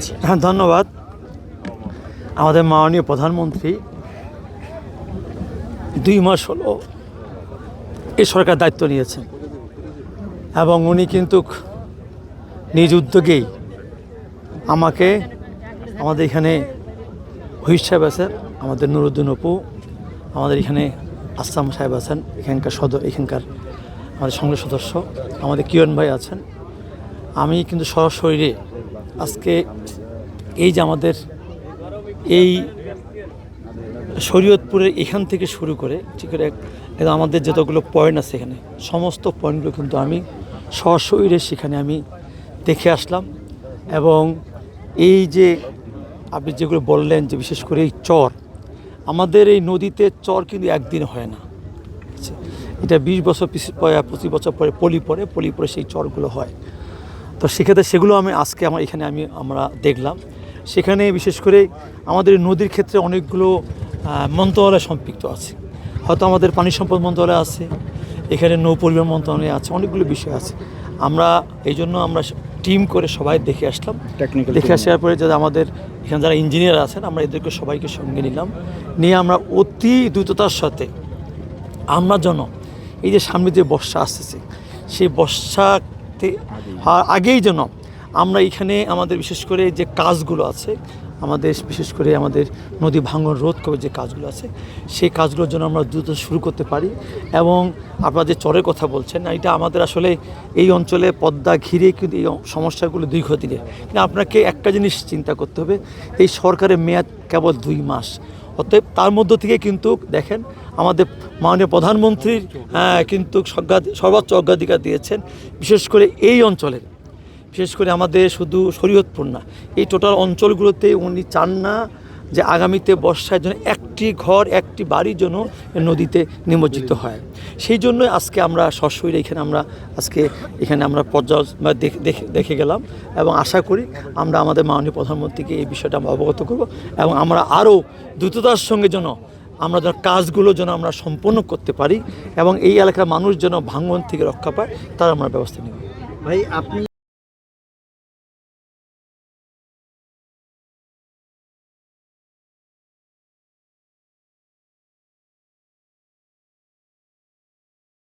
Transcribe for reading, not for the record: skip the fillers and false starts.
হয়েছে? হ্যাঁ, ধন্যবাদ। আমাদের মাননীয় প্রধানমন্ত্রী 2 মাস হলো এই সরকার দায়িত্ব নিয়েছেন এবং উনি কিন্তু নিজ উদ্যোগেই আমাকে আমাদের এখানে হুইস সাহেব আছেন, আমাদের নুরুদ্দিন অপু, আমাদের এখানে আসাম সাহেব আছেন, এখানকার আমাদের সংসদ সদস্য, আমাদের কিরণ ভাই আছেন। আমি কিন্তু সশরীরে আজকে এই যে আমাদের এই শরীয়তপুরের এখান থেকে শুরু করে ঠিক করে আমাদের যতগুলো পয়েন্ট আছে এখানে সমস্ত পয়েন্টগুলো কিন্তু আমি সশরীরে সেখানে আমি দেখে আসলাম। এবং এই যে আপনি যেগুলো বললেন যে বিশেষ করে এই চর, আমাদের এই নদীতে চর কিন্তু একদিন হয় না, এটা 20 বছর 25 বছর পরে পলি পরে সেই চরগুলো হয়। তো সেক্ষেত্রে সেগুলো আজকে আমরা দেখলাম। সেখানে বিশেষ করে আমাদের নদীর ক্ষেত্রে অনেকগুলো মন্ত্রণালয় সম্পৃক্ত আছে, হয়তো আমাদের পানি সম্পদ মন্ত্রণালয় আছে, এখানে নৌ পরিবহন মন্ত্রণালয় আছে, অনেকগুলো বিষয় আছে। আমরা এই জন্য আমরা টিম করে সবাই দেখে আসলাম। দেখে আসার পরে যারা আমাদের এখানে যারা ইঞ্জিনিয়ার আছেন, আমরা এদেরকে সবাইকে সঙ্গে নিলাম, নিয়ে আমরা অতি দ্রুততার সাথে আমরা যেন এই যে সামনে যে বর্ষা আসতেছে সেই বর্ষাতে আগেই যেন আমরা এখানে আমাদের বিশেষ করে যে কাজগুলো আছে, আমাদের বিশেষ করে আমাদের নদী ভাঙন রোধ করে যে কাজগুলো আছে সেই কাজগুলোর জন্য আমরা দ্রুত শুরু করতে পারি। এবং আপনারা যে চরের কথা বলছেন, এটা আমাদের আসলে এই অঞ্চলে পদ্মা ঘিরে কিন্তু এই সমস্যাগুলো দীর্ঘদিনের। কিন্তু আপনাকে একটা জিনিস চিন্তা করতে হবে, এই সরকারের মেয়াদ কেবল 2 মাস, অতএব তার মধ্য থেকে কিন্তু দেখেন আমাদের মাননীয় প্রধানমন্ত্রীর কিন্তু সর্বোচ্চ অগ্রাধিকার দিয়েছেন বিশেষ করে এই অঞ্চলের, বিশেষ করে আমাদের শুধু শরীয়তপুর না, এই টোটাল অঞ্চলগুলোতে উনি চান না যে আগামীতে বর্ষার জন্য একটি ঘর একটি বাড়ির জন্য নদীতে নিমজ্জিত হয়। সেই জন্যই আজকে আমরা সশরীরে এখানে আমরা দেখে গেলাম এবং আশা করি আমরা আমাদের মাননীয় প্রধানমন্ত্রীকে এই বিষয়টা আমরা অবগত করব এবং আমরা আরও দ্রুততার সঙ্গে যেন আমরা যেন কাজগুলো যেন আমরা সম্পন্ন করতে পারি এবং এই এলাকার মানুষ যেন ভাঙন থেকে রক্ষা পায় তার আমরা ব্যবস্থা নেব। ভাই, আপনি